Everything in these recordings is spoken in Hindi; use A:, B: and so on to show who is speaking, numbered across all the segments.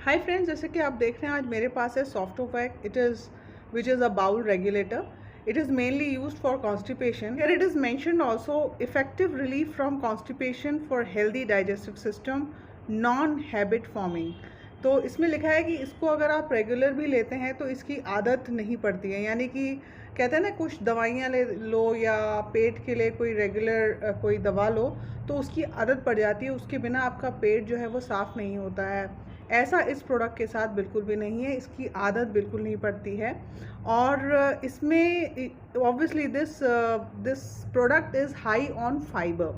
A: हाय फ्रेंड्स, जैसे कि आप देख रहे हैं आज मेरे पास है Softovac which is a bowel regulator. It is mainly used for constipation. Here it is mentioned also effective relief from constipation for healthy digestive system, non-habit forming. तो इसमें लिखा है कि इसको अगर आप रेगुलर भी लेते हैं तो इसकी आदत नहीं पड़ती है. यानी कि कहते हैं ना, कुछ दवाइयाँ ले लो या पेट के लिए कोई रेगुलर कोई दवा लो तो उसकी आदत पड़ जाती है, उसके बिना आपका पेट जो है वो साफ़ नहीं होता है. ऐसा इस प्रोडक्ट के साथ बिल्कुल भी नहीं है, इसकी आदत बिल्कुल नहीं पड़ती है. और इसमें obviously this product is high on fibre.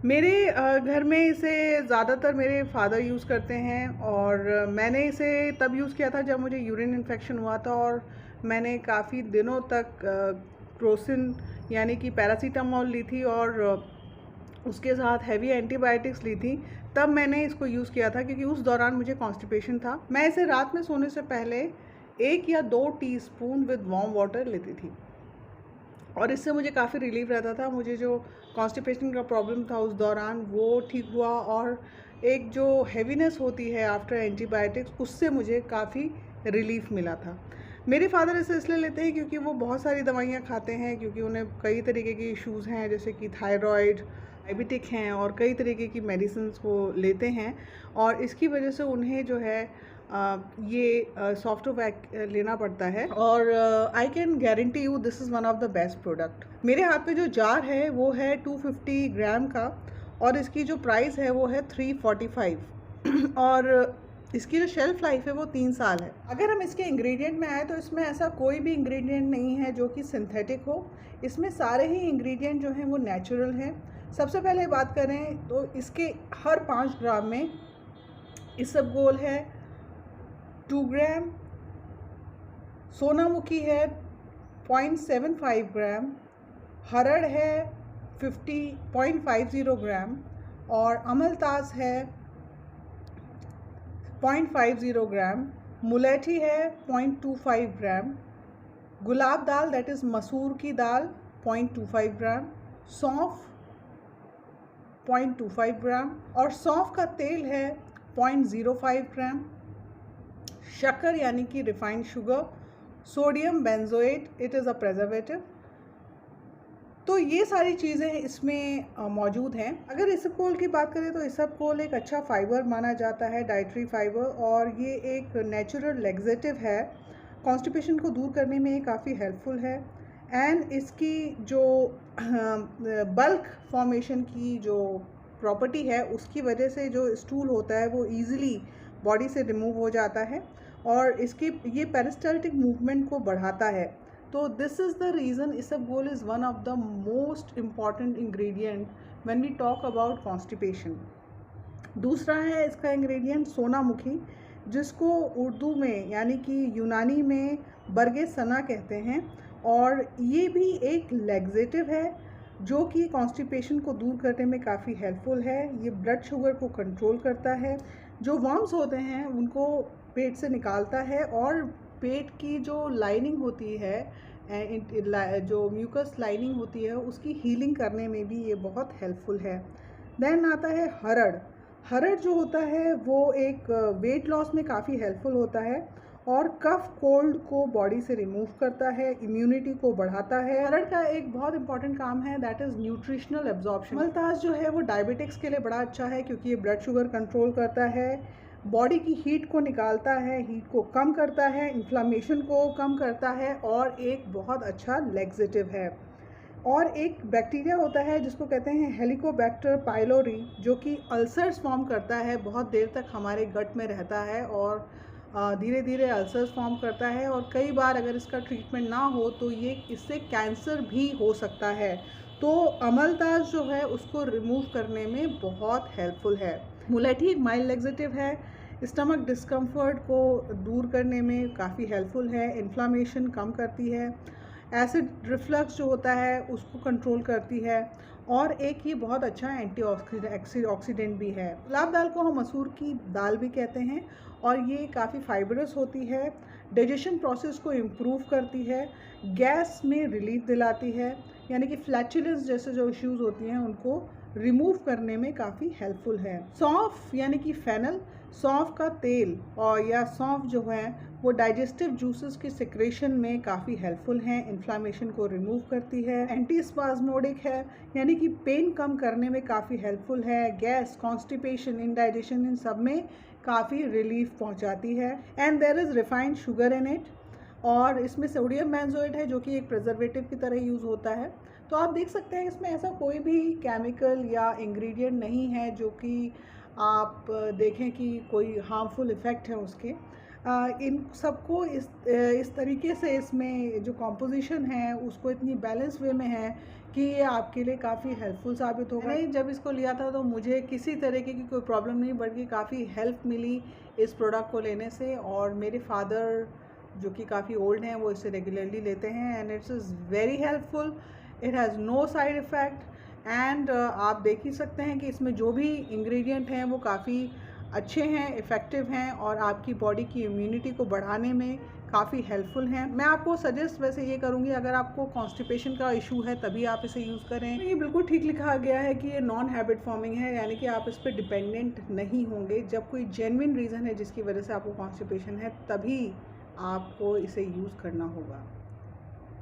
A: मेरे घर में इसे ज़्यादातर मेरे फादर यूज़ करते हैं और मैंने इसे तब यूज़ किया था जब मुझे यूरिन इन्फेक्शन हुआ था और मैंने काफ़ी दिनों तक क्रोसिन यानी कि पैरासीटामोल ली थी और उसके साथ हैवी एंटीबायोटिक्स ली थी. तब मैंने इसको यूज़ किया था क्योंकि उस दौरान मुझे कॉन्स्टिपेशन था. मैं इसे रात में सोने से पहले 1 या 2 टीस्पून विद वार्म वाटर लेती थी और इससे मुझे काफ़ी रिलीफ रहता था. मुझे जो कॉन्स्टिपेशन का प्रॉब्लम था उस दौरान वो ठीक हुआ और एक जो हैवीनेस होती है आफ्टर एंटीबायोटिक्स उससे मुझे काफ़ी रिलीफ मिला था. मेरे फादर इसे इसलिए लेते हैं क्योंकि वो बहुत सारी दवाइयाँ खाते हैं, क्योंकि उन्हें कई तरीके के इश्यूज़ हैं जैसे कि थायराइड, डायबिटिक हैं और कई तरीके की मेडिसिन्स वो लेते हैं और इसकी वजह से उन्हें जो है ये सॉफ्टोवैक लेना पड़ता है. और I can guarantee you this is one of the best product. मेरे हाथ पे जो जार है वो है 250 ग्राम का और इसकी जो प्राइस है वो है 345 और इसकी जो शेल्फ़ लाइफ है वो 3 साल है. अगर हम इसके इंग्रेडिएंट में आए तो इसमें ऐसा कोई भी इंग्रेडिएंट नहीं है जो कि सिंथेटिक हो. इसमें सारे ही इंग्रेडिएंट जो हैं वो नेचुरल हैं. सबसे पहले बात करें तो इसके हर 5 ग्राम में इसबगोल है 2 ग्राम, सोनामुखी है 0.75 ग्राम, हरड़ है 0.50 ग्राम और अमलतास है 0.50 ग्राम, मुलेठी है 0.25 ग्राम, गुलाब दाल दैट इज़ मसूर की दाल 0.25 ग्राम, सौंफ 0.25 ग्राम और सौंफ का तेल है 0.05 ग्राम, शक्कर यानी कि refined sugar, sodium benzoate it is a preservative. तो ये सारी चीज़ें इसमें मौजूद हैं. अगर इसबगोल की बात करें तो इसबगोल एक अच्छा फाइबर माना जाता है, डाइटरी फाइबर, और ये एक नेचुरल लेग्जेटिव है. कॉन्स्टिपेशन को दूर करने में ये काफ़ी हेल्पफुल है एंड इसकी जो बल्क फॉर्मेशन की जो प्रॉपर्टी है उसकी वजह से जो स्टूल होता है वो ईज़िली बॉडी से रिमूव हो जाता है और इसकी ये पेरिस्टाल्टिक मूवमेंट को बढ़ाता है. तो this is the reason isabgol is one of the most important ingredient when we talk about constipation. दूसरा है इसका इंग्रेडिएंट सोनामुखी, जिसको उर्दू में यानी कि यूनानी में बरगे सना कहते हैं और ये भी एक लैक्सेटिव है जो कि कॉन्स्टिपेशन को दूर करने में काफ़ी हेल्पफुल है. ये ब्लड शुगर को कंट्रोल करता है, जो वर्म्स होते हैं उनको पेट से निकालता है और पेट की जो लाइनिंग होती है, जो म्यूकस लाइनिंग होती है, उसकी हीलिंग करने में भी ये बहुत हेल्पफुल है. देन आता है हरड़. हरड़ जो होता है वो एक वेट लॉस में काफ़ी हेल्पफुल होता है और कफ कोल्ड को बॉडी से रिमूव करता है, इम्यूनिटी को बढ़ाता है. हरड़ का एक बहुत इंपॉर्टेंट काम है दैट इज़ न्यूट्रिशनल एब्जॉर्प्शन. अमलतास जो है वो डायबिटिक्स के लिए बड़ा अच्छा है क्योंकि ये ब्लड शुगर कंट्रोल करता है, बॉडी की हीट को निकालता है, हीट को कम करता है, इन्फ्लामेशन को कम करता है और एक बहुत अच्छा लैक्सेटिव है. और एक बैक्टीरिया होता है जिसको कहते हैं हेलिकोबैक्टर पाइलोरी, जो कि अल्सर्स फॉर्म करता है, बहुत देर तक हमारे गट में रहता है और धीरे धीरे अल्सर्स फॉर्म करता है और कई बार अगर इसका ट्रीटमेंट ना हो तो ये इससे कैंसर भी हो सकता है. तो अमलतास जो है उसको रिमूव करने में बहुत हेल्पफुल है. मुलेठी एक माइल्ड लैक्सेटिव है, स्टमक डिस्कम्फर्ट को दूर करने में काफ़ी हेल्पफुल है, इन्फ्लामेशन कम करती है, एसिड रिफ्लक्स जो होता है उसको कंट्रोल करती है और एक ये बहुत अच्छा एंटीऑक्सीडेंट भी है. गुलाब दाल को हम मसूर की दाल भी कहते हैं और ये काफ़ी फाइबरस होती है, डाइजेशन प्रोसेस को इम्प्रूव करती है, गैस में रिलीफ दिलाती है, यानी कि फ्लैचुलेंस जैसे जो इश्यूज़ होती हैं उनको रिमूव करने में काफ़ी हेल्पफुल है। सौंफ यानी कि फेनल, सौंफ का तेल और या सौंफ जो है वो डाइजेस्टिव जूसेस के सिक्रेशन में काफ़ी हेल्पफुल हैं, इन्फ्लामेशन को रिमूव करती है। एंटी स्पाज्मोडिक है यानी कि पेन कम करने में काफ़ी हेल्पफुल है। गैस, कॉन्स्टिपेशन, इंडाइजेशन, इन सब में काफ़ी रिलीफ पहुंचाती है। And there is refined sugar in it, और इसमें सोडियम बेंजोएट है जो कि एक प्रिजर्वेटिव की तरह यूज़ होता है। तो आप देख सकते हैं इसमें ऐसा कोई भी केमिकल या इंग्रेडिएंट नहीं है जो कि आप देखें कि कोई हार्मफुल इफ़ेक्ट है उसके। इन सबको इस तरीके से इसमें जो कॉम्पोजिशन है उसको इतनी बैलेंस वे में है कि ये आपके लिए काफ़ी हेल्पफुल साबित होगा। मैंने जब इसको लिया था तो मुझे किसी तरीके की कोई प्रॉब्लम नहीं, बल्कि काफ़ी हेल्प मिली इस प्रोडक्ट को लेने से। और मेरे फादर जो कि काफ़ी ओल्ड हैं वो इसे रेगुलरली लेते हैं and it's is very helpful. It has no side effect and आप देख ही सकते हैं कि इसमें जो भी इंग्रेडिएंट हैं वो काफ़ी अच्छे हैं, इफ़ेक्टिव हैं और आपकी बॉडी की इम्यूनिटी को बढ़ाने में काफ़ी हेल्पफुल हैं। मैं आपको सजेस्ट वैसे ये करूँगी, अगर आपको कॉन्स्टिपेशन का इशू है तभी आप इसे यूज़ करें। तो ये बिल्कुल ठीक लिखा गया है कि ये नॉन हैबिट फॉर्मिंग है, यानी कि आप इस पर डिपेंडेंट नहीं होंगे। जब कोई जेन्युइन रीज़न है जिसकी वजह से आपको कॉन्स्टिपेशन है तभी आपको इसे यूज़ करना होगा।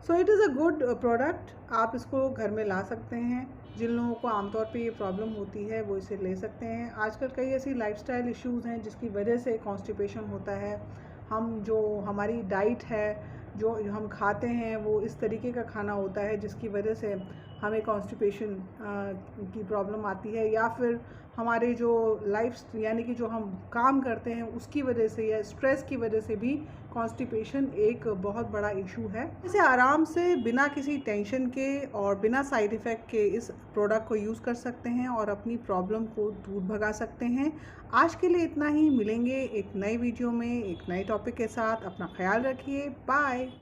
A: So it is a good product, आप इसको घर में ला सकते हैं। जिन लोगों को आमतौर पे ये प्रॉब्लम होती है वो इसे ले सकते हैं। आजकल कई ऐसी लाइफस्टाइल इश्यूज़ हैं जिसकी वजह से कॉन्स्टिपेशन होता है। हमारी डाइट है, जो हम खाते हैं वो इस तरीके का खाना होता है जिसकी वजह से हमें कॉन्स्टिपेशन की प्रॉब्लम आती है, या फिर हमारे जो लाइफ यानी कि जो हम काम करते हैं उसकी वजह से या स्ट्रेस की वजह से भी कॉन्स्टिपेशन एक बहुत बड़ा इशू है। इसे आराम से बिना किसी टेंशन के और बिना साइड इफ़ेक्ट के इस प्रोडक्ट को यूज़ कर सकते हैं और अपनी प्रॉब्लम को दूर भगा सकते हैं। आज के लिए इतना ही, मिलेंगे एक नई वीडियो में एक नए टॉपिक के साथ। अपना ख्याल रखिए, बाय।